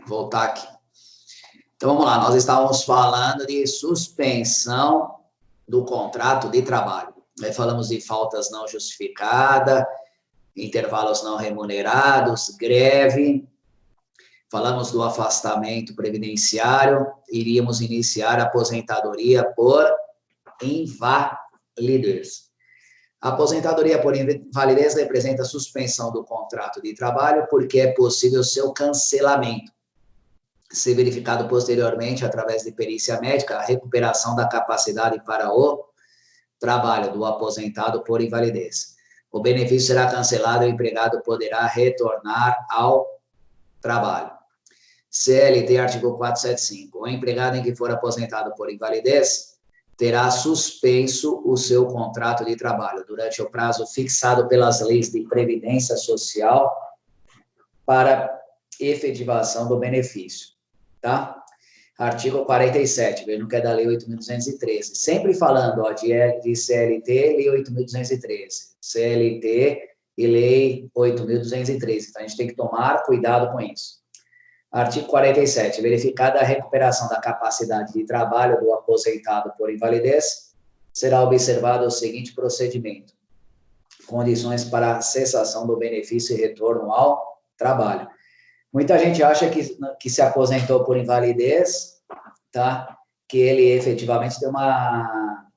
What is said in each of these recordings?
Voltar aqui. Então, vamos lá. Nós estávamos falando de suspensão do contrato de trabalho. Aí falamos de faltas não justificadas, intervalos não remunerados, greve. Falamos do afastamento previdenciário. Iríamos iniciar a aposentadoria por invalidez. A aposentadoria por invalidez representa a suspensão do contrato de trabalho porque é possível seu cancelamento, ser verificado posteriormente através de perícia médica, a recuperação da capacidade para o trabalho do aposentado por invalidez. O benefício será cancelado e o empregado poderá retornar ao trabalho. CLT, artigo 475. O empregado em que for aposentado por invalidez terá suspenso o seu contrato de trabalho durante o prazo fixado pelas leis de previdência social para efetivação do benefício, tá? Artigo 47, vejam que é da Lei 8.213. Sempre falando ó, de CLT, Lei 8.213. CLT e Lei 8.213. Então, a gente tem que tomar cuidado com isso. Artigo 47. Verificada a recuperação da capacidade de trabalho do aposentado por invalidez, será observado o seguinte procedimento. Condições para a cessação do benefício e retorno ao trabalho. Muita gente acha que se aposentou por invalidez, tá? Que ele efetivamente tem uma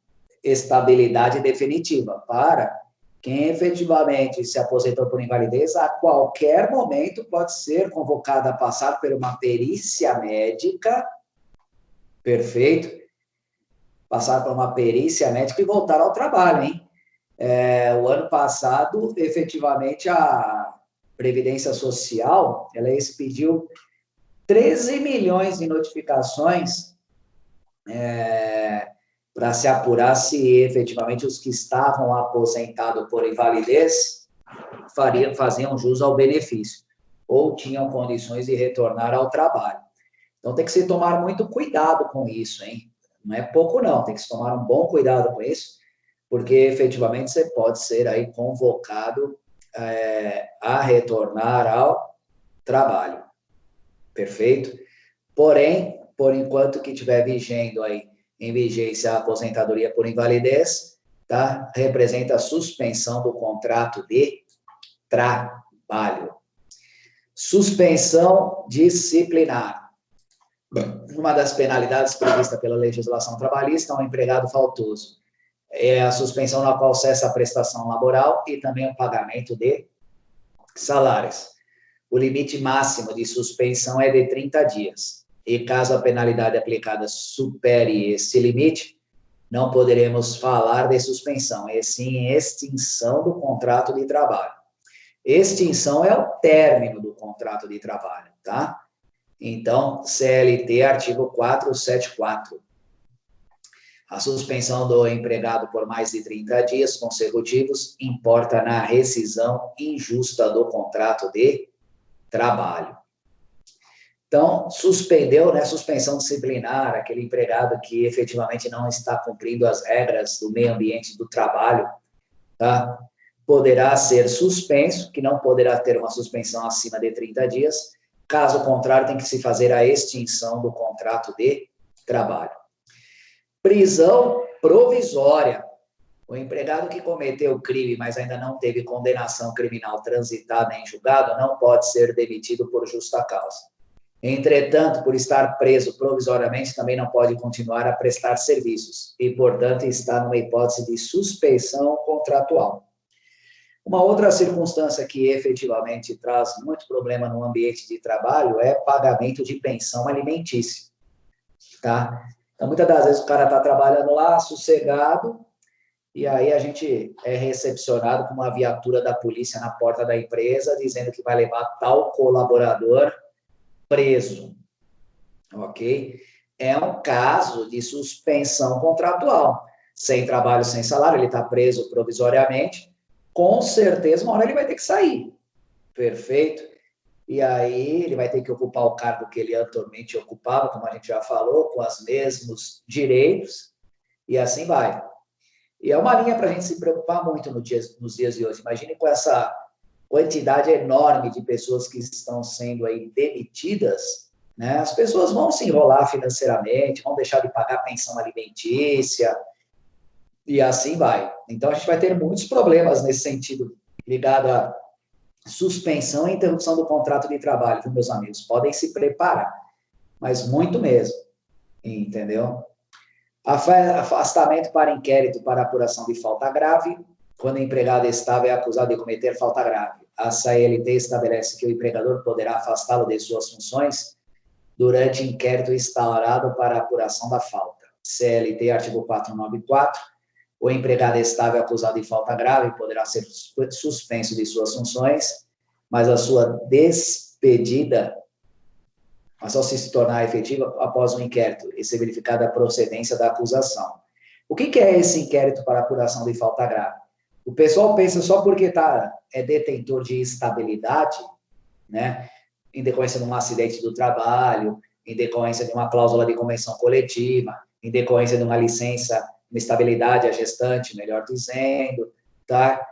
estabilidade definitiva. Para quem efetivamente se aposentou por invalidez, a qualquer momento pode ser convocado a passar por uma perícia médica, perfeito? Passar por uma perícia médica e voltar ao trabalho, hein? O ano passado, efetivamente, a Previdência Social, ela expediu 13 milhões de notificações para se apurar se efetivamente os que estavam aposentados por invalidez faziam jus ao benefício ou tinham condições de retornar ao trabalho. Então, tem que se tomar muito cuidado com isso, hein? Não é pouco, não. Tem que se tomar um bom cuidado com isso, porque efetivamente você pode ser aí convocado a retornar ao trabalho. Perfeito? Porém, por enquanto que estiver vigendo aí, em vigência a aposentadoria por invalidez, tá? Representa a suspensão do contrato de trabalho. Suspensão disciplinar. Uma das penalidades prevista pela legislação trabalhista é um empregado faltoso. É a suspensão na qual cessa a prestação laboral e também o pagamento de salários. O limite máximo de suspensão é de 30 dias. E caso a penalidade aplicada supere esse limite, não poderemos falar de suspensão, e sim extinção do contrato de trabalho. Extinção é o término do contrato de trabalho, tá? Então, CLT, artigo 474. A suspensão do empregado por mais de 30 dias consecutivos importa na rescisão injusta do contrato de trabalho. Então, suspendeu, né, suspensão disciplinar, aquele empregado que efetivamente não está cumprindo as regras do meio ambiente do trabalho, tá? Poderá ser suspenso, que não poderá ter uma suspensão acima de 30 dias, caso contrário, tem que se fazer a extinção do contrato de trabalho. Prisão provisória. O empregado que cometeu crime, mas ainda não teve condenação criminal transitada em julgado, não pode ser demitido por justa causa. Entretanto, por estar preso provisoriamente, também não pode continuar a prestar serviços e, portanto, está numa hipótese de suspensão contratual. Uma outra circunstância que efetivamente traz muito problema no ambiente de trabalho é pagamento de pensão alimentícia, tá? Então, muitas das vezes o cara está trabalhando lá, sossegado, e aí a gente é recepcionado com uma viatura da polícia na porta da empresa, dizendo que vai levar tal colaborador preso, ok? É um caso de suspensão contratual. Sem trabalho, sem salário, ele está preso provisoriamente, com certeza uma hora ele vai ter que sair, perfeito? E aí ele vai ter que ocupar o cargo que ele atualmente ocupava, como a gente já falou, com os mesmos direitos, e assim vai. E é uma linha para a gente se preocupar muito nos dias de hoje. Imagine com essa quantidade enorme de pessoas que estão sendo aí demitidas, né? As pessoas vão se enrolar financeiramente, vão deixar de pagar pensão alimentícia, e assim vai. Então, a gente vai ter muitos problemas nesse sentido, ligado à suspensão e interrupção do contrato de trabalho, viu, meus amigos? Podem se preparar, mas muito mesmo, entendeu? Afastamento para inquérito para apuração de falta grave, quando o empregado estável é acusado de cometer falta grave. A CLT estabelece que o empregador poderá afastá-lo de suas funções durante inquérito instaurado para apuração da falta. CLT, artigo 494, o empregado estável acusado de falta grave poderá ser suspenso de suas funções, mas a sua despedida só se tornar efetiva após um inquérito e ser verificada a procedência da acusação. O que é esse inquérito para apuração de falta grave? O pessoal pensa só porque é detentor de estabilidade, né, em decorrência de um acidente do trabalho, em decorrência de uma cláusula de convenção coletiva, em decorrência de uma licença, uma estabilidade a gestante, melhor dizendo, tá?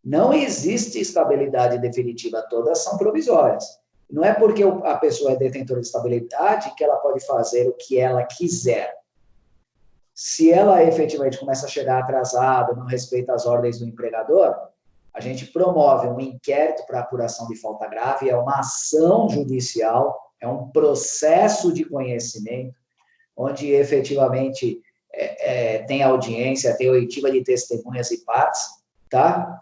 Não existe estabilidade definitiva, todas são provisórias. Não é porque a pessoa é detentora de estabilidade que ela pode fazer o que ela quiser. Se ela efetivamente começa a chegar atrasada, não respeita as ordens do empregador, a gente promove um inquérito para apuração de falta grave, é uma ação judicial, é um processo de conhecimento, onde efetivamente tem audiência, tem oitiva de testemunhas e partes, tá?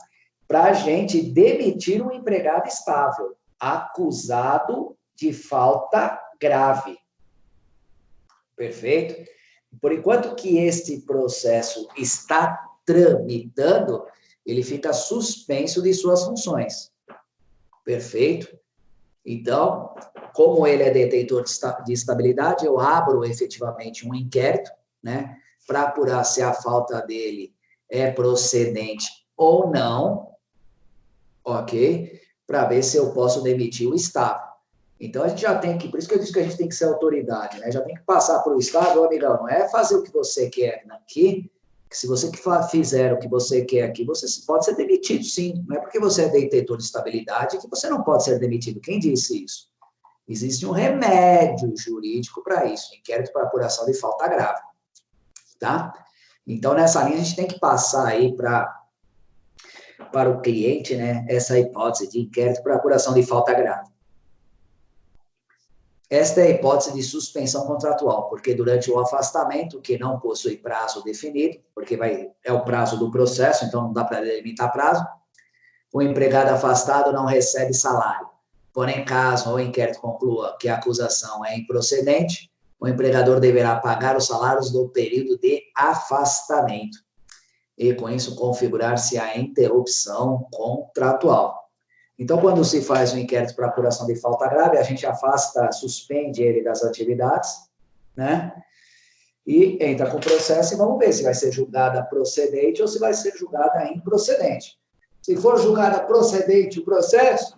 Para a gente demitir um empregado estável, acusado de falta grave. Perfeito? Por enquanto que este processo está tramitando, ele fica suspenso de suas funções. Perfeito? Então, como ele é detentor de estabilidade, eu abro efetivamente um inquérito, né, para apurar se a falta dele é procedente ou não, ok? Para ver se eu posso demitir o estável. Então, a gente já tem que, por isso que eu disse que a gente tem que ser autoridade, né? Já tem que passar para o estável, amigão, não é fazer o que você quer aqui, que se você fizer o que você quer aqui, você pode ser demitido, sim. Não é porque você é detentor de estabilidade que você não pode ser demitido. Quem disse isso? Existe um remédio jurídico para isso, inquérito para apuração de falta grave, tá? Então, nessa linha, a gente tem que passar aí para o cliente, né, essa hipótese de inquérito para apuração de falta grave. Esta é a hipótese de suspensão contratual, porque durante o afastamento, que não possui prazo definido, porque é o prazo do processo, então não dá para delimitar prazo, o empregado afastado não recebe salário. Porém, caso o inquérito conclua que a acusação é improcedente, o empregador deverá pagar os salários do período de afastamento e, com isso, configurar-se a interrupção contratual. Então, quando se faz um inquérito para apuração de falta grave, a gente afasta, suspende ele das atividades, né? E entra com o processo e vamos ver se vai ser julgada procedente ou se vai ser julgada improcedente. Se for julgada procedente o processo,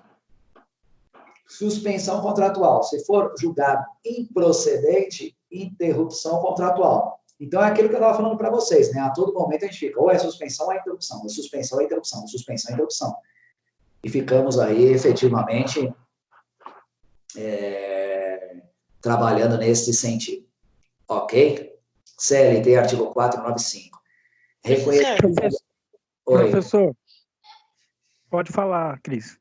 suspensão contratual. Se for julgado improcedente, interrupção contratual. Então, é aquilo que eu estava falando para vocês, né? A todo momento a gente fica, ou é suspensão ou é interrupção, ou suspensão ou interrupção, ou suspensão ou interrupção. E ficamos aí, efetivamente, trabalhando nesse sentido. Ok? CLT, artigo 495. Professor, pode falar, Cris.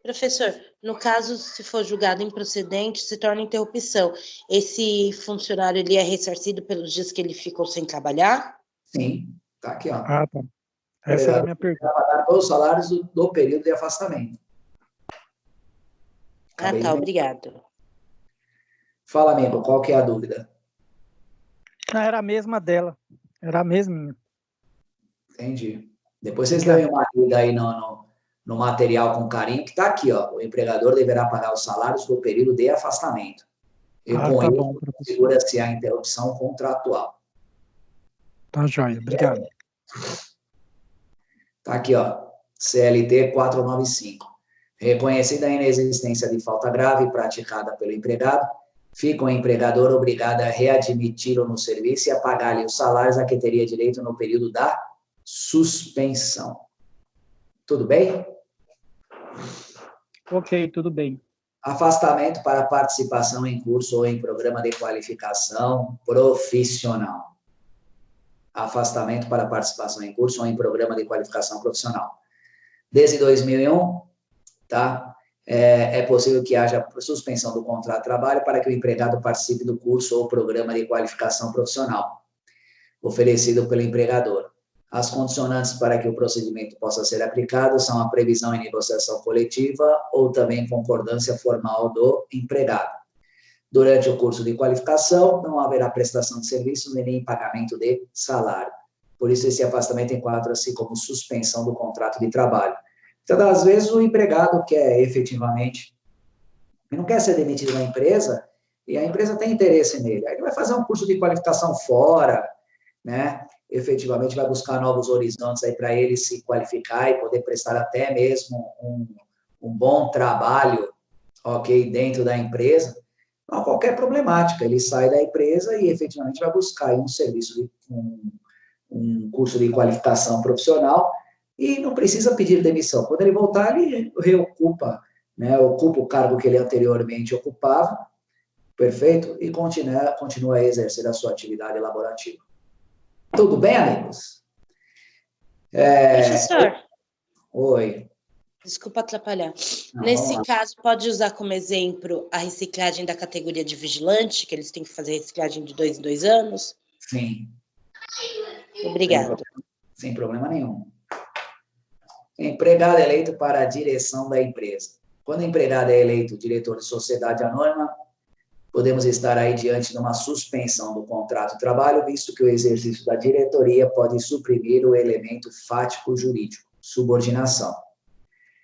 Professor, no caso, se for julgado improcedente, se torna interrupção. Esse funcionário, ele é ressarcido pelos dias que ele ficou sem trabalhar? Sim, tá aqui, ó. Ah, tá. Essa era a minha pergunta. Pagar todos os salários do período de afastamento. Obrigado. Fala, amigo, qual que é a dúvida? Era a mesma dela. Era a mesma. Entendi. Depois vocês dêem uma lida aí no material com carinho, que está aqui, ó. O empregador deverá pagar os salários do período de afastamento. E com isso, segura-se a interrupção contratual. Tá joia, obrigado. Está aqui, ó. CLT 495. Reconhecida a inexistência de falta grave praticada pelo empregado, fica o empregador obrigado a readmiti-lo no serviço e a pagar-lhe os salários a que teria direito no período da suspensão. Tudo bem? Ok, tudo bem. Afastamento para participação em curso ou em programa de qualificação profissional. Afastamento para participação em curso ou em programa de qualificação profissional. Desde 2001, tá? É possível que haja suspensão do contrato de trabalho para que o empregado participe do curso ou programa de qualificação profissional oferecido pelo empregador. As condicionantes para que o procedimento possa ser aplicado são a previsão em negociação coletiva ou também concordância formal do empregado. Durante o curso de qualificação, não haverá prestação de serviços e nem pagamento de salário. Por isso, esse afastamento enquadra-se como suspensão do contrato de trabalho. Então, às vezes, o empregado quer efetivamente, ele não quer ser demitido da empresa, e a empresa tem interesse nele. Aí ele vai fazer um curso de qualificação fora, né? Efetivamente vai buscar novos horizontes aí para ele se qualificar e poder prestar até mesmo um bom trabalho, ok, dentro da empresa. Não há qualquer problemática, ele sai da empresa e efetivamente vai buscar aí um serviço, um curso de qualificação profissional e não precisa pedir demissão. Quando ele voltar, ele reocupa, né, ocupa o cargo que ele anteriormente ocupava, perfeito? E continua a exercer a sua atividade laborativa. Tudo bem, amigos? Professor. Oi. Desculpa atrapalhar. Não, Nesse caso, pode usar como exemplo a reciclagem da categoria de vigilante, que eles têm que fazer reciclagem de 2 em 2 anos? Sim. Obrigada. Sem problema nenhum. Empregado eleito para a direção da empresa. Quando o empregado é eleito diretor de sociedade anônima, podemos estar aí diante de uma suspensão do contrato de trabalho, visto que o exercício da diretoria pode suprimir o elemento fático jurídico, subordinação.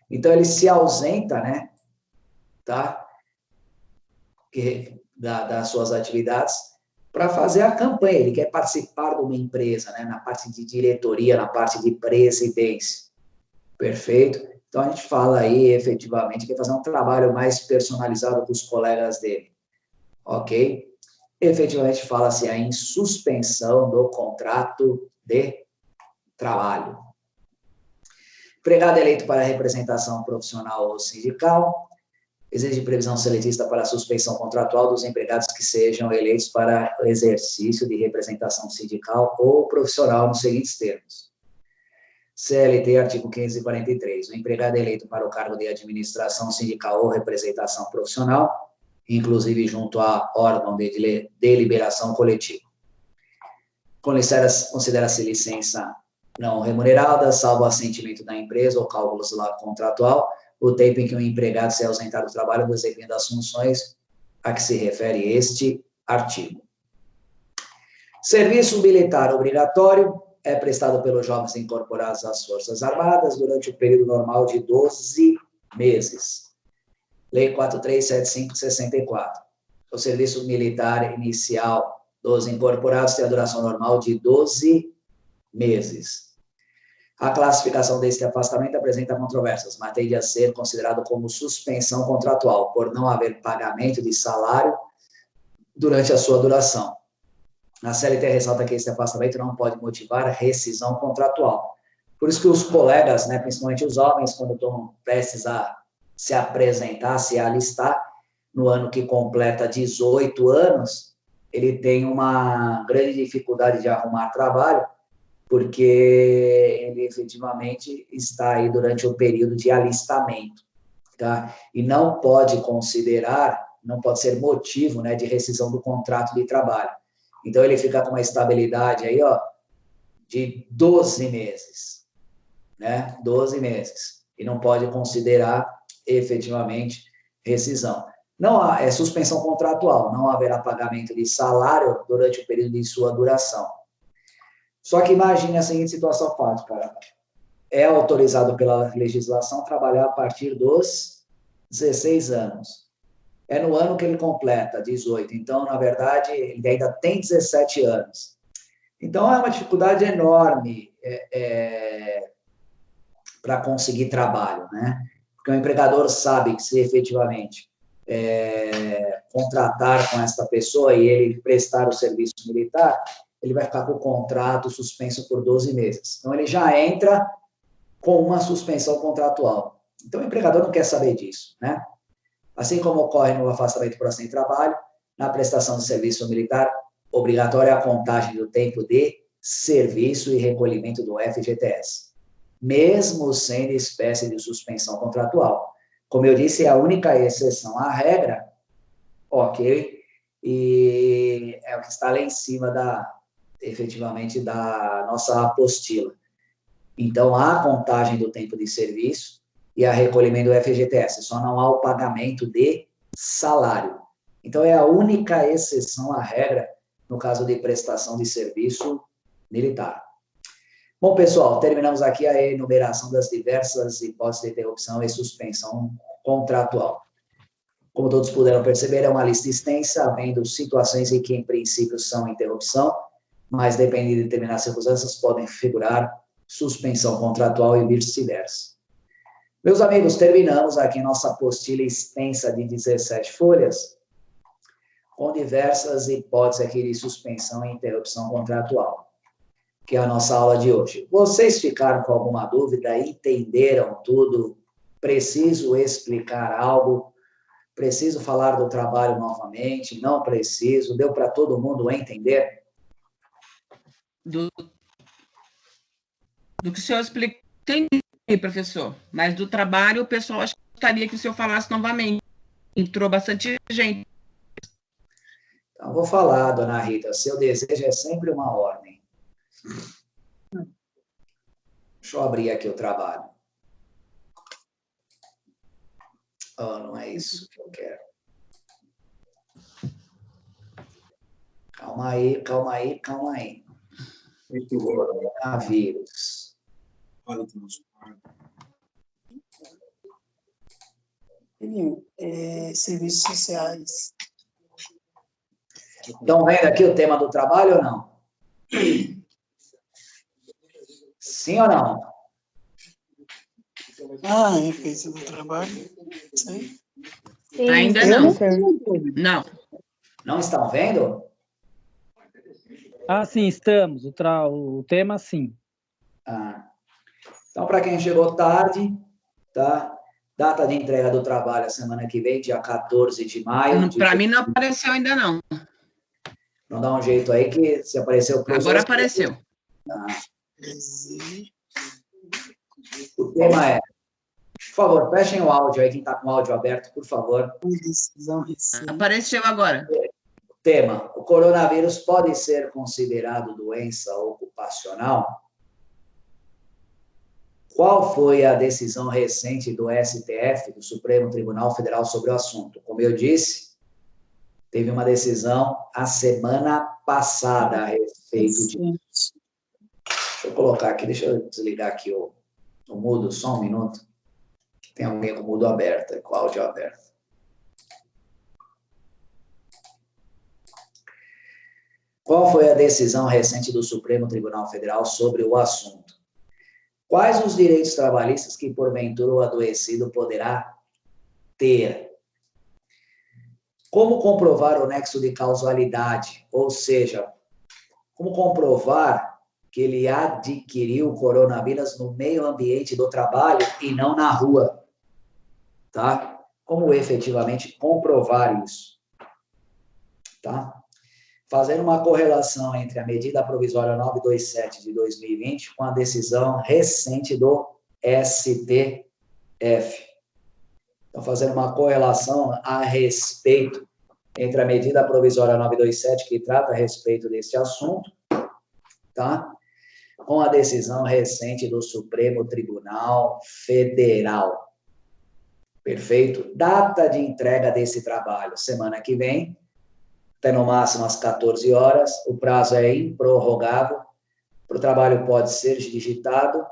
Então, ele se ausenta, né, tá, das suas atividades para fazer a campanha. Ele quer participar de uma empresa, né, na parte de diretoria, na parte de presidência. Perfeito? Então, a gente fala aí, efetivamente, que é fazer um trabalho mais personalizado com os colegas dele. Ok? Efetivamente, fala-se aí em suspensão do contrato de trabalho. Empregado eleito para representação profissional ou sindical, exige previsão seletista para a suspensão contratual dos empregados que sejam eleitos para o exercício de representação sindical ou profissional nos seguintes termos. CLT, artigo 543. O empregado eleito para o cargo de administração sindical ou representação profissional, inclusive junto a órgão de deliberação coletiva. Considera-se licença não remunerada, salvo assentimento da empresa ou cálculos lá contratual, o tempo em que o empregado se ausentar do trabalho desempenho das funções a que se refere este artigo. Serviço militar obrigatório é prestado pelos jovens incorporados às Forças Armadas durante o período normal de 12 meses. Lei 4.375/64. O serviço militar inicial dos incorporados tem a duração normal de 12 meses. A classificação deste afastamento apresenta controvérsias, mas tende a ser considerado como suspensão contratual, por não haver pagamento de salário durante a sua duração. A CLT ressalta que esse afastamento não pode motivar rescisão contratual. Por isso que os colegas, né, principalmente os homens, quando estão prestes a se apresentar, se alistar, no ano que completa 18 anos, ele tem uma grande dificuldade de arrumar trabalho, porque ele efetivamente está aí durante o período de alistamento, tá? E não pode considerar, não pode ser motivo, né, de rescisão do contrato de trabalho. Então, ele fica com uma estabilidade aí, ó, de 12 meses, né? 12 meses. E não pode considerar efetivamente rescisão. Não há, é suspensão contratual, não haverá pagamento de salário durante o período de sua duração. Só que imagine a seguinte situação fática. É autorizado pela legislação trabalhar a partir dos 16 anos. É no ano que ele completa 18. Então, na verdade, ele ainda tem 17 anos. Então, é uma dificuldade enorme para conseguir trabalho, né? Porque o empregador sabe que se efetivamente contratar com esta pessoa e ele prestar o serviço militar, ele vai ficar com o contrato suspenso por 12 meses. Então, ele já entra com uma suspensão contratual. Então, o empregador não quer saber disso, né? Assim como ocorre no afastamento por acidente de trabalho, na prestação de serviço militar, obrigatória a contagem do tempo de serviço e recolhimento do FGTS, mesmo sendo espécie de suspensão contratual. Como eu disse, é a única exceção à regra, ok? E é o que está lá em cima efetivamente, da nossa apostila. Então, há a contagem do tempo de serviço e a recolhimento do FGTS, só não há o pagamento de salário. Então, é a única exceção à regra no caso de prestação de serviço militar. Bom, pessoal, terminamos aqui a enumeração das diversas hipóteses de interrupção e suspensão contratual. Como todos puderam perceber, é uma lista extensa, havendo situações em que, em princípio, são interrupção, mas, dependendo de determinadas circunstâncias, podem figurar suspensão contratual e vice-versa. Meus amigos, terminamos aqui nossa apostila extensa de 17 folhas, com diversas hipóteses aqui de suspensão e interrupção contratual, que é a nossa aula de hoje. Vocês ficaram com alguma dúvida? Entenderam tudo? Preciso explicar algo? Preciso falar do trabalho novamente? Não preciso? Deu para todo mundo entender? Do que o senhor explicou, entendi, professor. Mas do trabalho, o pessoal acho que gostaria que o senhor falasse novamente. Entrou bastante gente. Então, vou falar, dona Rita, seu desejo é sempre uma ordem. Deixa eu abrir aqui o trabalho. Oh, não é isso que eu quero. Calma aí, calma aí, calma aí. Coronavírus. Serviços sociais. Estão vendo aqui o tema do trabalho ou não? Sim ou não? Efeito do trabalho. Sim. Ainda não. Não. Não estão vendo? Ah, sim, estamos. O tema, sim. Então, para quem chegou tarde, tá? Data de entrega do trabalho a semana que vem, dia 14 de maio. Para mim não apareceu ainda, não. Não dá um jeito aí que se apareceu... Agora apareceu. O tema é... Por favor, fechem o áudio aí, quem está com o áudio aberto, por favor. Apareceu agora. Tema: o coronavírus pode ser considerado doença ocupacional? Qual foi a decisão recente do STF, do Supremo Tribunal Federal, sobre o assunto? Como eu disse, teve uma decisão a semana passada a respeito disso. Deixa eu colocar aqui, deixa eu desligar aqui o mudo, só um minuto. Tem alguém com o mudo aberto, com o áudio aberto. Qual foi a decisão recente do Supremo Tribunal Federal sobre o assunto? Quais os direitos trabalhistas que, porventura, o adoecido poderá ter? Como comprovar o nexo de causalidade? Ou seja, como comprovar que ele adquiriu o coronavírus no meio ambiente do trabalho e não na rua? Tá? Como efetivamente comprovar isso? Tá? Fazendo uma correlação entre a medida provisória 927 de 2020 com a decisão recente do STF. Então, fazendo uma correlação a respeito entre a medida provisória 927, que trata a respeito desse assunto, tá? Com a decisão recente do Supremo Tribunal Federal. Perfeito? Data de entrega desse trabalho, semana que vem, até no máximo às 14 horas, o prazo é improrrogável, o trabalho pode ser digitado,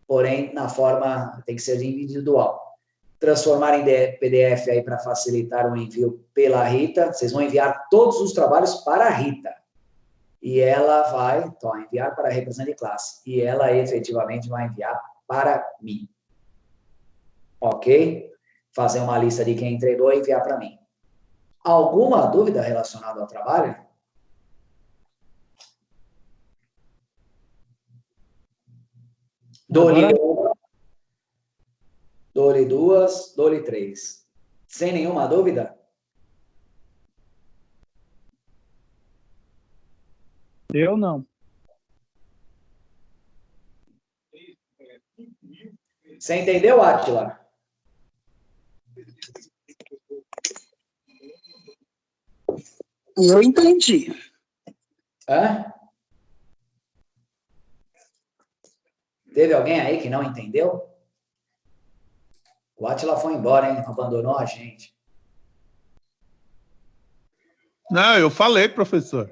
porém, na forma, tem que ser individual. Transformar em PDF aí para facilitar o envio pela Rita, vocês vão enviar todos os trabalhos para a Rita, e ela vai, então, enviar para a representante de classe, e ela efetivamente vai enviar para mim. Ok? Fazer uma lista de quem entregou e enviar para mim. Alguma dúvida relacionada ao trabalho? Dou-lhe uma, dou-lhe duas, dou-lhe três. Sem nenhuma dúvida? Eu não. Você entendeu, Átila? Eu entendi. Hã? Teve alguém aí que não entendeu? O Átila foi embora, hein? Abandonou a gente. Não, eu falei, professor.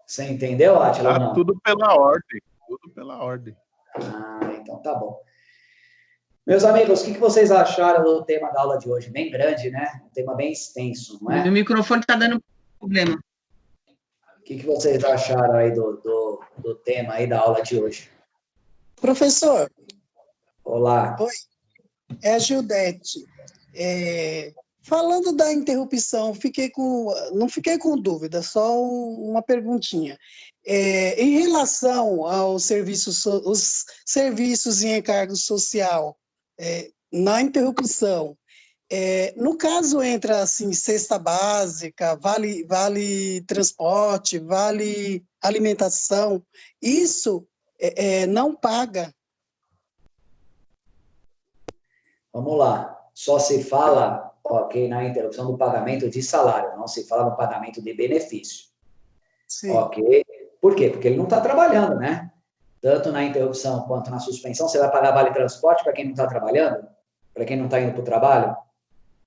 Você entendeu, Átila, ou Tá não? tudo pela ordem. Tudo pela ordem. Ah, então tá bom. Meus amigos, o que vocês acharam do tema da aula de hoje? Bem grande, né? Um tema bem extenso, não Meu é? microfone está dando problema. O que vocês acharam aí do tema aí da aula de hoje? Professor, Olá. oi, é a Gildete. Falando da interrupção, não fiquei com dúvida, só uma perguntinha. Em relação aos os serviços em encargo social, na interrupção, no caso entra assim, cesta básica, vale transporte, vale alimentação, isso não paga. Vamos lá. Só se fala, ok, na interrupção do pagamento de salário, não se fala no pagamento de benefício. Sim. Ok? Por quê? Porque ele não está trabalhando, né? Tanto na interrupção quanto na suspensão, você vai pagar vale transporte para quem não está trabalhando? Para quem não está indo para o trabalho?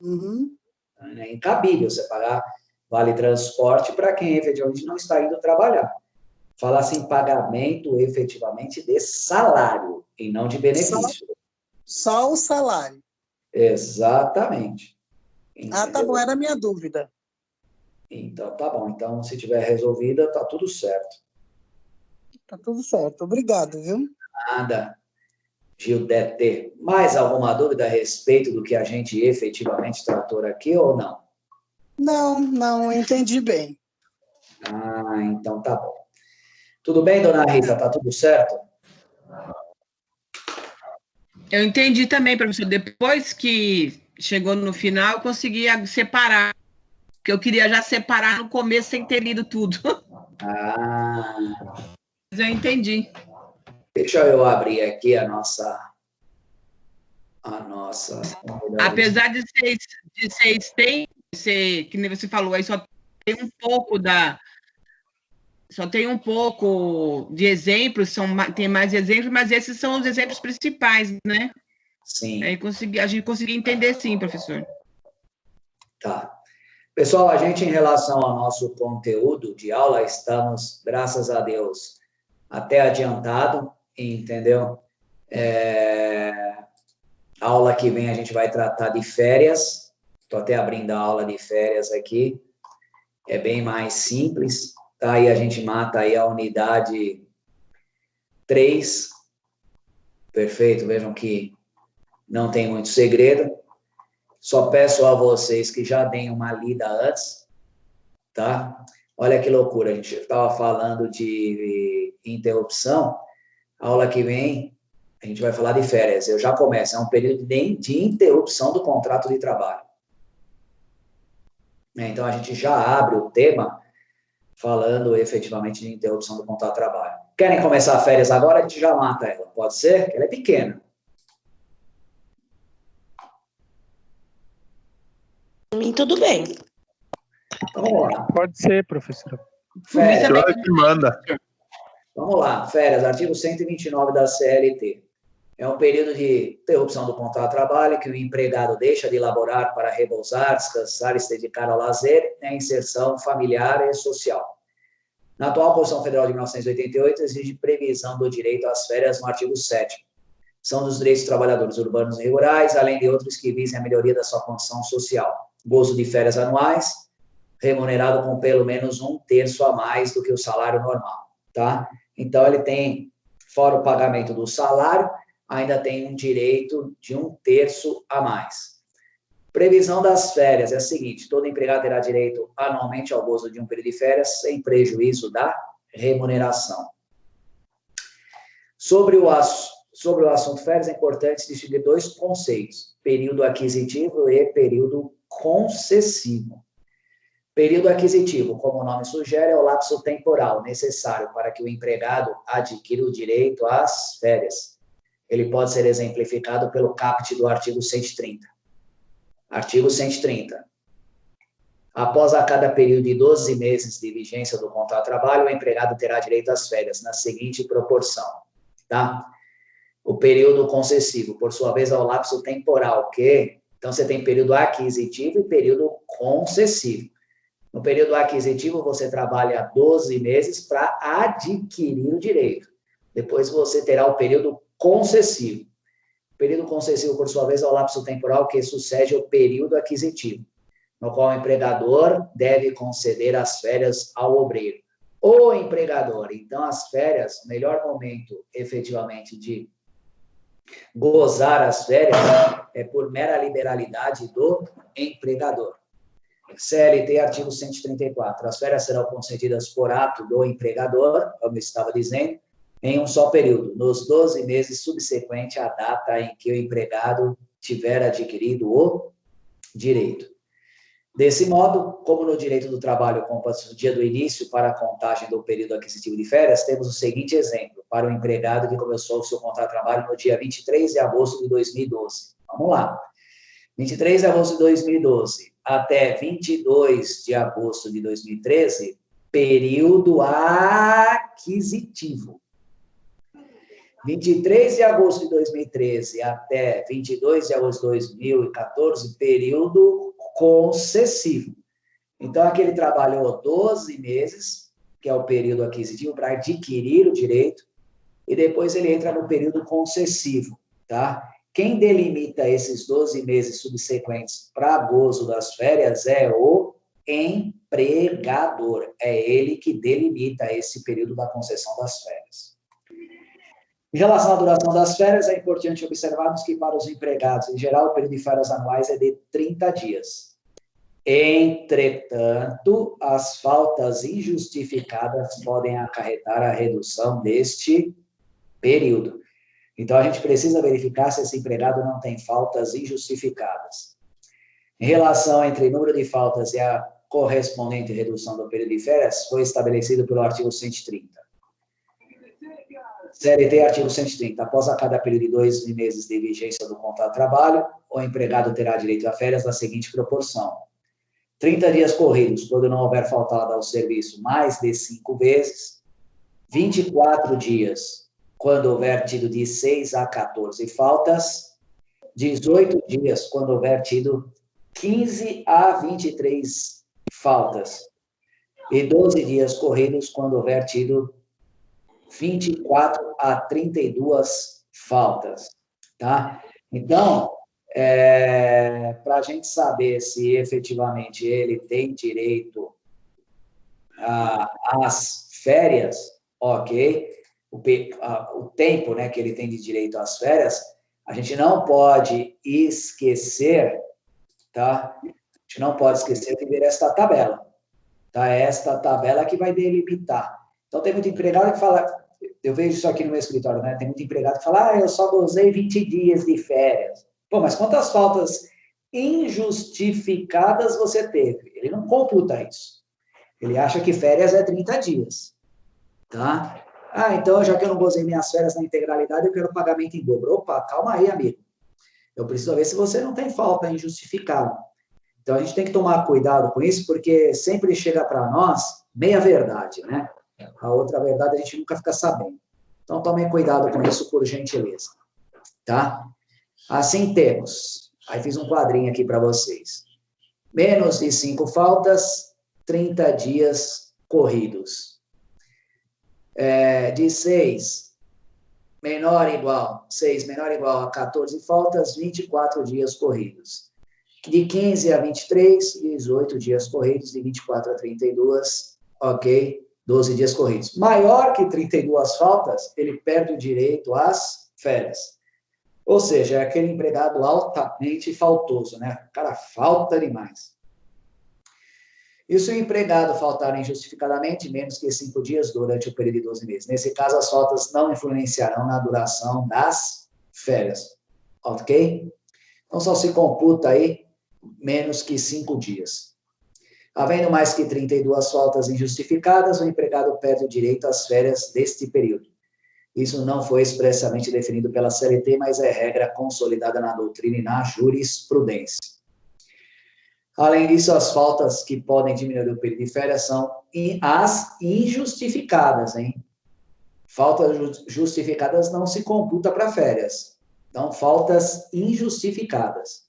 Uhum. É incabível você pagar vale transporte para quem efetivamente não está indo trabalhar. Fala-se em pagamento efetivamente de salário e não de benefício. Só o salário. Exatamente. Ah, tá bom, era a minha dúvida. Então, tá bom. Então, se tiver resolvida, tá tudo certo. Tá tudo certo. Obrigado, viu? Nada. Gildete, mais alguma dúvida a respeito do que a gente efetivamente tratou aqui ou não? Não, entendi bem. Ah, então tá bom. Tudo bem, dona Rita? Tá tudo certo? Eu entendi também, professor. Depois que chegou no final, eu consegui separar. Porque eu queria já separar no começo sem ter lido tudo. Ah, Mas eu entendi. deixa eu abrir aqui a nossa Apesar de ser extenso, que nem você falou, aí só tem um pouco de exemplos, tem mais exemplos, mas esses são os exemplos principais, né? Sim. Aí a gente conseguiu entender sim, professor. Tá. Pessoal, a gente, em relação ao nosso conteúdo de aula, estamos, graças a Deus, até adiantado, entendeu? A aula que vem a gente vai tratar de férias. Estou até abrindo a aula de férias aqui. É bem mais simples. Tá? Aí a gente mata aí a unidade 3. Perfeito, vejam que não tem muito segredo. Só peço a vocês que já deem uma lida antes, tá? Olha que loucura, a gente estava falando de interrupção. A aula que vem, a gente vai falar de férias. Eu já começo, é um período de interrupção do contrato de trabalho. Então, a gente já abre o tema falando efetivamente de interrupção do contrato de trabalho. Querem começar férias agora? A gente já mata ela, pode ser? Ela é pequena. Para mim, tudo bem. Então, vamos lá. Pode ser, professor. Férias. Senhora que manda. Vamos lá, férias, artigo 129 da CLT. É um período de interrupção do contrato de trabalho que o empregado deixa de laborar para repousar, descansar e se dedicar ao lazer e à inserção familiar e social. Na atual Constituição Federal de 1988, exige previsão do direito às férias no artigo 7º. São dos direitos dos trabalhadores urbanos e rurais, além de outros que visem a melhoria da sua condição social. Gozo de férias anuais, remunerado com pelo menos 1/3 a mais do que o salário normal, tá? Então, ele tem, fora o pagamento do salário, ainda tem um direito de 1/3 a mais. Previsão das férias é a seguinte: todo empregado terá direito anualmente ao gozo de um período de férias, sem prejuízo da remuneração. Sobre o assunto férias, é importante distinguir dois conceitos: período aquisitivo e período concessivo. Período aquisitivo, como o nome sugere, é o lapso temporal necessário para que o empregado adquira o direito às férias. Ele pode ser exemplificado pelo caput do artigo 130. Artigo 130. Após a cada período de 12 meses de vigência do contrato de trabalho, o empregado terá direito às férias, na seguinte proporção, tá? O período concessivo, por sua vez, é o lapso temporal, que... Então, você tem período aquisitivo e período concessivo. No período aquisitivo, você trabalha 12 meses para adquirir o direito. Depois, você terá o período concessivo. O período concessivo, por sua vez, é o lapso temporal que sucede ao período aquisitivo, no qual o empregador deve conceder as férias ao obreiro. O empregador, então, as férias, o melhor momento, efetivamente, de gozar as férias é por mera liberalidade do empregador. CLT, artigo 134. As férias serão concedidas por ato do empregador, como eu estava dizendo, em um só período, nos 12 meses subsequentes à data em que o empregado tiver adquirido o direito. Desse modo, como no direito do trabalho conta-se o dia do início para a contagem do período aquisitivo de férias, temos o seguinte exemplo, para o empregado que começou o seu contrato de trabalho no dia 23 de agosto de 2012. Vamos lá. 23 de agosto de 2012 até 22 de agosto de 2013, período aquisitivo. 23 de agosto de 2013 até 22 de agosto de 2014, período concessivo. Então, aqui ele trabalhou 12 meses, que é o período aquisitivo, para adquirir o direito, e depois ele entra no período concessivo, tá? Quem delimita esses 12 meses subsequentes para gozo das férias é o empregador. É ele que delimita esse período da concessão das férias. Em relação à duração das férias, é importante observarmos que para os empregados, em geral, o período de férias anuais é de 30 dias. Entretanto, as faltas injustificadas podem acarretar a redução deste período. Então, a gente precisa verificar se esse empregado não tem faltas injustificadas. Em relação entre número de faltas e a correspondente redução do período de férias, foi estabelecido pelo artigo 130. CLT, artigo 130. Após a cada período de 2 meses de vigência do contrato de trabalho, o empregado terá direito a férias na seguinte proporção: 30 dias corridos, quando não houver faltado ao serviço mais de 5 vezes, 24 dias, quando houver tido de 6 a 14 faltas, 18 dias, quando houver tido 15 a 23 faltas, e 12 dias corridos, quando houver tido 24 a 32 faltas, tá? Então, para a gente saber se efetivamente ele tem direito às férias, ok? O tempo, né, que ele tem de direito às férias, a gente não pode esquecer, tá? A gente não pode esquecer de ver esta tabela, tá? Esta tabela que vai delimitar. Então, tem muito empregado que fala, eu vejo isso aqui no meu escritório, né? Tem muito empregado que fala, eu só gozei 20 dias de férias. Pô, mas quantas faltas injustificadas você teve? Ele não computa isso. Ele acha que férias é 30 dias, tá? Ah, então, já que eu não gozei minhas férias na integralidade, eu quero pagamento em dobro. Opa, calma aí, amigo. Eu preciso ver se você não tem falta injustificada. Então, a gente tem que tomar cuidado com isso, porque sempre chega para nós meia verdade, né? A outra verdade a gente nunca fica sabendo. Então, tomem cuidado com isso, por gentileza. Tá? Assim temos. Aí fiz um quadrinho aqui para vocês. Menos de 5 faltas, 30 dias corridos. De 6 menor ou igual a 14 faltas, 24 dias corridos. De 15 a 23, 18 dias corridos. De 24 a 32, ok? 12 dias corridos. Maior que 32 faltas, ele perde o direito às férias. Ou seja, é aquele empregado altamente faltoso, né? O cara falta demais. E se o empregado faltar injustificadamente, menos que 5 dias durante o período de 12 meses. Nesse caso, as faltas não influenciarão na duração das férias. Ok? Então, só se computa aí menos que 5 dias. Havendo mais que 32 faltas injustificadas, o empregado perde o direito às férias deste período. Isso não foi expressamente definido pela CLT, mas é regra consolidada na doutrina e na jurisprudência. Além disso, as faltas que podem diminuir o período de férias são as injustificadas, hein? Faltas justificadas não se computa para férias. Então, faltas injustificadas.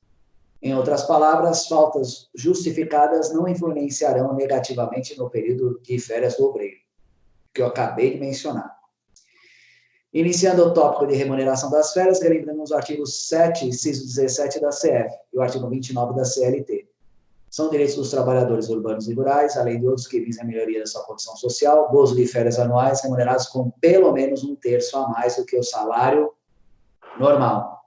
Em outras palavras, faltas justificadas não influenciarão negativamente no período de férias do obreiro, que eu acabei de mencionar. Iniciando o tópico de remuneração das férias, relembramos o artigo 7, inciso 17 da CF e o artigo 29 da CLT. São direitos dos trabalhadores urbanos e rurais, além de outros que visam a melhoria da sua condição social, gozo de férias anuais remunerados com pelo menos 1/3 a mais do que o salário normal.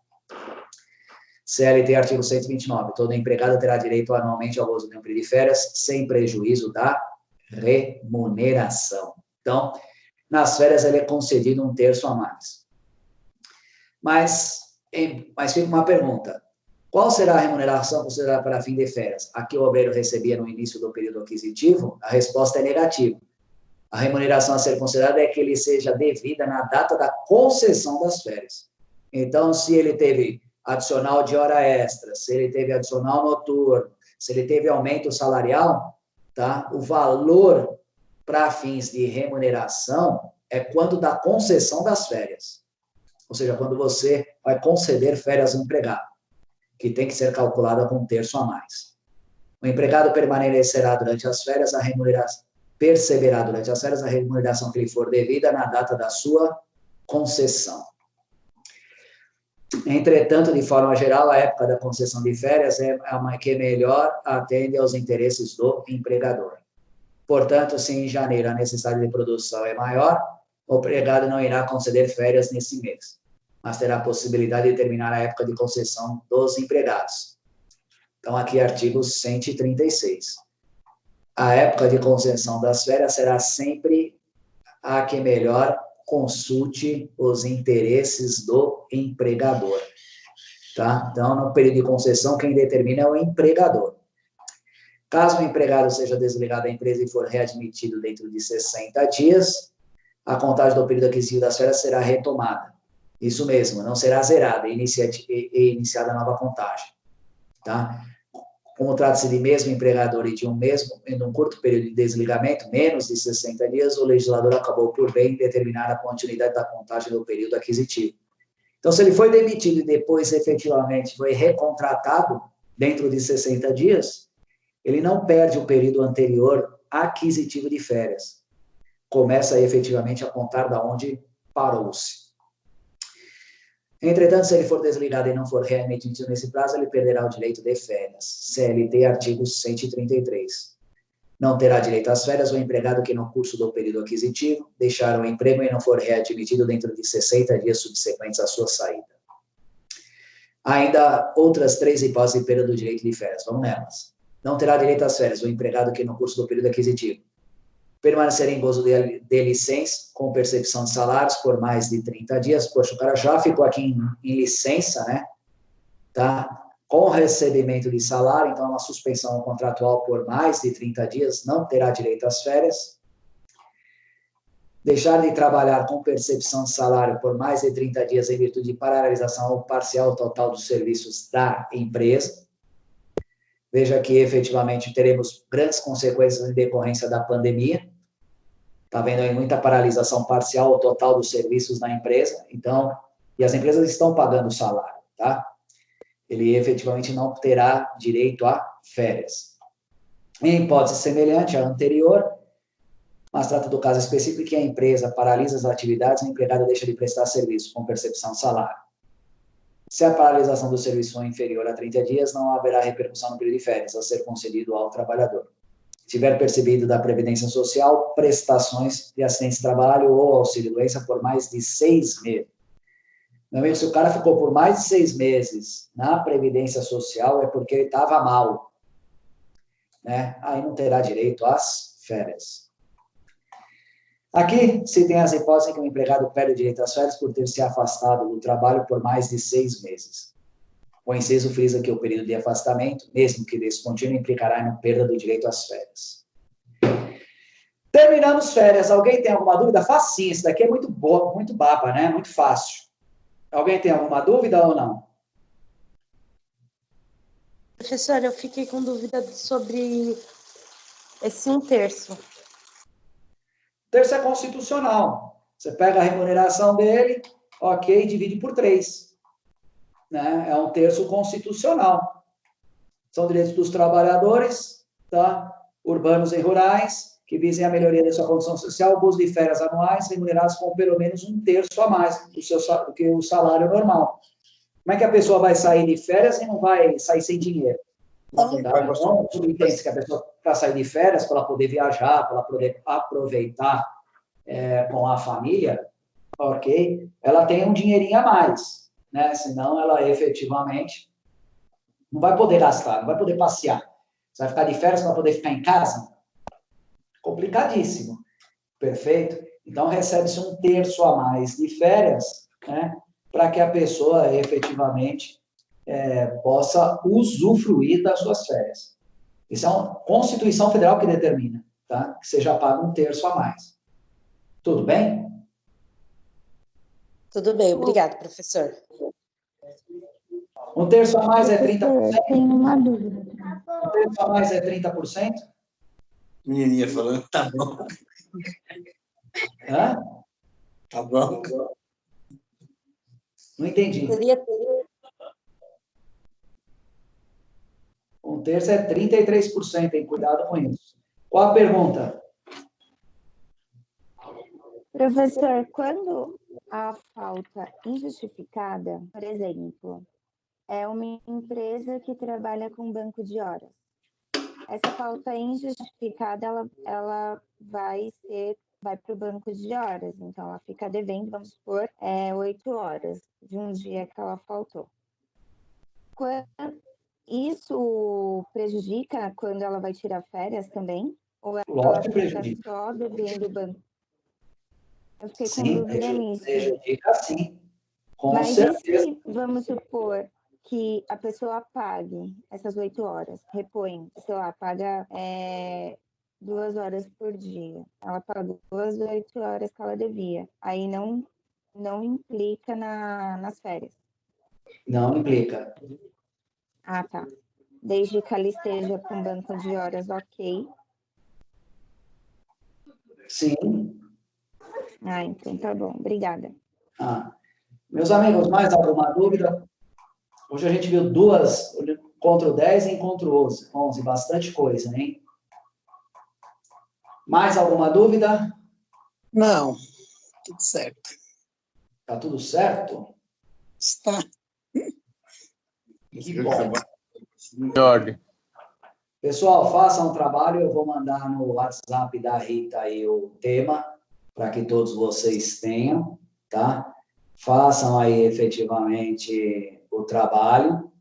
CLT, artigo 129. Todo empregado terá direito anualmente ao gozo de um período de férias, sem prejuízo da remuneração. Então, nas férias, ele é concedido 1/3 a mais. Mas fica uma pergunta. Qual será a remuneração considerada para fim de férias? A que o obreiro recebia no início do período aquisitivo? A resposta é negativa. A remuneração a ser considerada é que ele seja devida na data da concessão das férias. Então, se ele teve adicional de hora extra, se ele teve adicional noturno, se ele teve aumento salarial, tá? O valor para fins de remuneração é quando da concessão das férias. Ou seja, quando você vai conceder férias ao empregado, que tem que ser calculada com 1/3 a mais. O empregado permanecerá durante as férias, perceberá durante as férias a remuneração que lhe for devida na data da sua concessão. Entretanto, de forma geral, a época da concessão de férias é uma que melhor atende aos interesses do empregador. Portanto, se em janeiro a necessidade de produção é maior, o empregado não irá conceder férias nesse mês, mas terá a possibilidade de determinar a época de concessão dos empregados. Então, aqui, artigo 136. A época de concessão das férias será sempre a que melhor consulte os interesses do empregador. Tá? Então, no período de concessão, quem determina é o empregador. Caso o empregado seja desligado da empresa e for readmitido dentro de 60 dias, a contagem do período aquisitivo das férias será retomada. Isso mesmo, não será zerada e iniciada a nova contagem. Tá? Como trata-se de mesmo empregador e de um curto período de desligamento, menos de 60 dias, o legislador acabou por bem determinar a continuidade da contagem do período aquisitivo. Então, se ele foi demitido e depois efetivamente foi recontratado dentro de 60 dias, ele não perde o período anterior aquisitivo de férias. Começa efetivamente a contar da onde parou-se. Entretanto, se ele for desligado e não for readmitido nesse prazo, ele perderá o direito de férias. CLT, artigo 133. Não terá direito às férias o empregado que, no curso do período aquisitivo, deixar o emprego e não for readmitido dentro de 60 dias subsequentes à sua saída. Ainda outras 3 hipóteses de perda do direito de férias. Vamos nelas. Não terá direito às férias o empregado que, no curso do período aquisitivo, permanecer em gozo de licença com percepção de salários por mais de 30 dias. Poxa, o cara já ficou aqui em licença, né? Tá? Com recebimento de salário, então uma suspensão contratual por mais de 30 dias, não terá direito às férias. Deixar de trabalhar com percepção de salário por mais de 30 dias em virtude de paralisação ou parcial ou total dos serviços da empresa. Veja que, efetivamente, teremos grandes consequências em decorrência da pandemia. Está vendo aí muita paralisação parcial ou total dos serviços na empresa. Então, e as empresas estão pagando o salário, tá? Ele efetivamente não terá direito a férias. Em hipótese semelhante à anterior, mas trata do caso específico que a empresa paralisa as atividades e o empregado deixa de prestar serviço com percepção de salário. Se a paralisação do serviço for inferior a 30 dias, não haverá repercussão no período de férias a ser concedido ao trabalhador. Tiver percebido da Previdência Social, prestações de acidente de trabalho ou auxílio-doença por mais de 6 meses. Meu amigo, se o cara ficou por mais de 6 meses na Previdência Social, é porque ele estava mal. Né? Aí não terá direito às férias. Aqui se tem as hipóteses em que o empregado perde o direito às férias por ter se afastado do trabalho por mais de 6 meses. O inciso frisa que o período de afastamento, mesmo que descontínuo, implicará em perda do direito às férias. Terminamos férias. Alguém tem alguma dúvida? Facinho, isso daqui é muito boa, muito baba, né? Muito fácil. Alguém tem alguma dúvida ou não? Professor, eu fiquei com dúvida sobre esse 1/3. Terço é constitucional. Você pega a remuneração dele, ok, divide por 3. Né? É um terço constitucional. São direitos dos trabalhadores, tá? Urbanos e rurais, que visem a melhoria da sua condição social, gozo de férias anuais, remunerados com pelo menos 1/3 a mais do que o salário normal. Como é que a pessoa vai sair de férias e não vai sair sem dinheiro? Não subentende que a pessoa, para sair de férias, para ela poder viajar, para ela poder aproveitar com a família, ok? Ela tem um dinheirinho a mais, né? Senão ela efetivamente não vai poder gastar, não vai poder passear. Você vai ficar de férias para poder ficar em casa? Complicadíssimo. Perfeito? Então, recebe-se 1/3 a mais de férias, né? Para que a pessoa efetivamente possa usufruir das suas férias. Isso é uma Constituição Federal que determina, tá? Que seja pago 1/3 a mais. Tudo bem? Tudo bem, obrigado, professor. 1/3 a mais é 30%? Eu tenho uma dúvida. 1/3 a mais é 30%? Menininha falando, tá bom. Hã? Tá bom. Não entendi. Seria 1/3 é 33%, hein? Cuidado com isso. Qual a pergunta? Professor, quando a falta injustificada, por exemplo, é uma empresa que trabalha com banco de horas, essa falta injustificada, ela vai para o banco de horas, então ela fica devendo, vamos supor, 8 horas de um dia que ela faltou. Isso prejudica quando ela vai tirar férias também? Ou ela Lógico que fica prejudica. só devendo o banco? Eu fiquei com Sim, dúvida nisso. prejudica sim. Com Mas certeza. e se, vamos supor, que a pessoa pague essas 8 horas, repõe, sei lá, paga 2 horas por dia. Ela pagou as 8 horas que ela devia. Aí não implica nas férias. Não implica. Ah, tá. Desde que ela esteja com banco de horas ok. Sim. Ah, então tá bom. Obrigada. Meus amigos, mais alguma dúvida? Hoje a gente viu 2, encontro 10 e encontro 11. Bastante coisa, hein? Mais alguma dúvida? Não, tudo certo. Tá tudo certo? Está. Que bom. Em ordem. Pessoal, façam um trabalho. Eu vou mandar no WhatsApp da Rita aí o tema para que todos vocês tenham, tá? Façam aí efetivamente o trabalho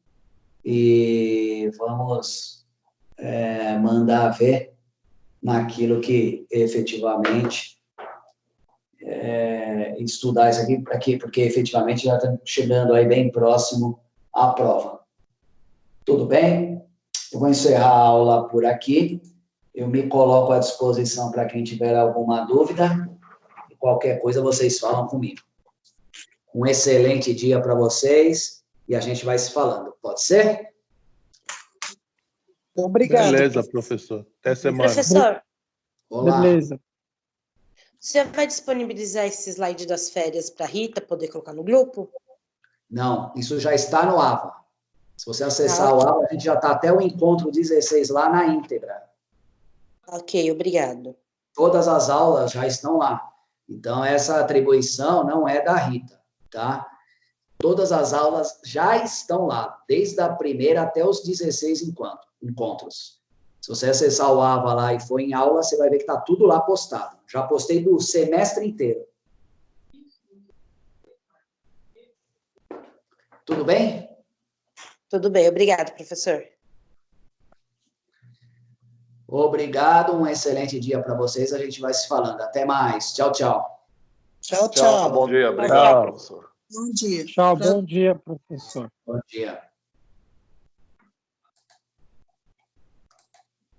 e vamos mandar ver naquilo que efetivamente estudar isso aqui, porque efetivamente já está chegando aí bem próximo à prova. Tudo bem? Eu vou encerrar a aula por aqui. Eu me coloco à disposição para quem tiver alguma dúvida. E qualquer coisa vocês falam comigo. Um excelente dia para vocês e a gente vai se falando. Pode ser? Obrigado. Beleza, professor. Até semana. Professor, Olá. Beleza. você vai disponibilizar esse slide das férias para a Rita poder colocar no grupo? Não, isso já está no AVA. Se você acessar o AVA, a gente já está até o encontro 16 lá na íntegra. Ok, obrigado. Todas as aulas já estão lá. Então, essa atribuição não é da Rita, tá? Todas as aulas já estão lá, desde a primeira até os 16 encontros. Se você acessar o AVA lá e for em aula, você vai ver que está tudo lá postado. Já postei do semestre inteiro. Tudo bem? Tudo bem, obrigado, professor. Obrigado, um excelente dia para vocês. A gente vai se falando. Até mais. Tchau, tchau. Tchau, tchau. Bom dia, obrigado, professor. Bom dia. Tchau, bom dia, professor. Bom dia.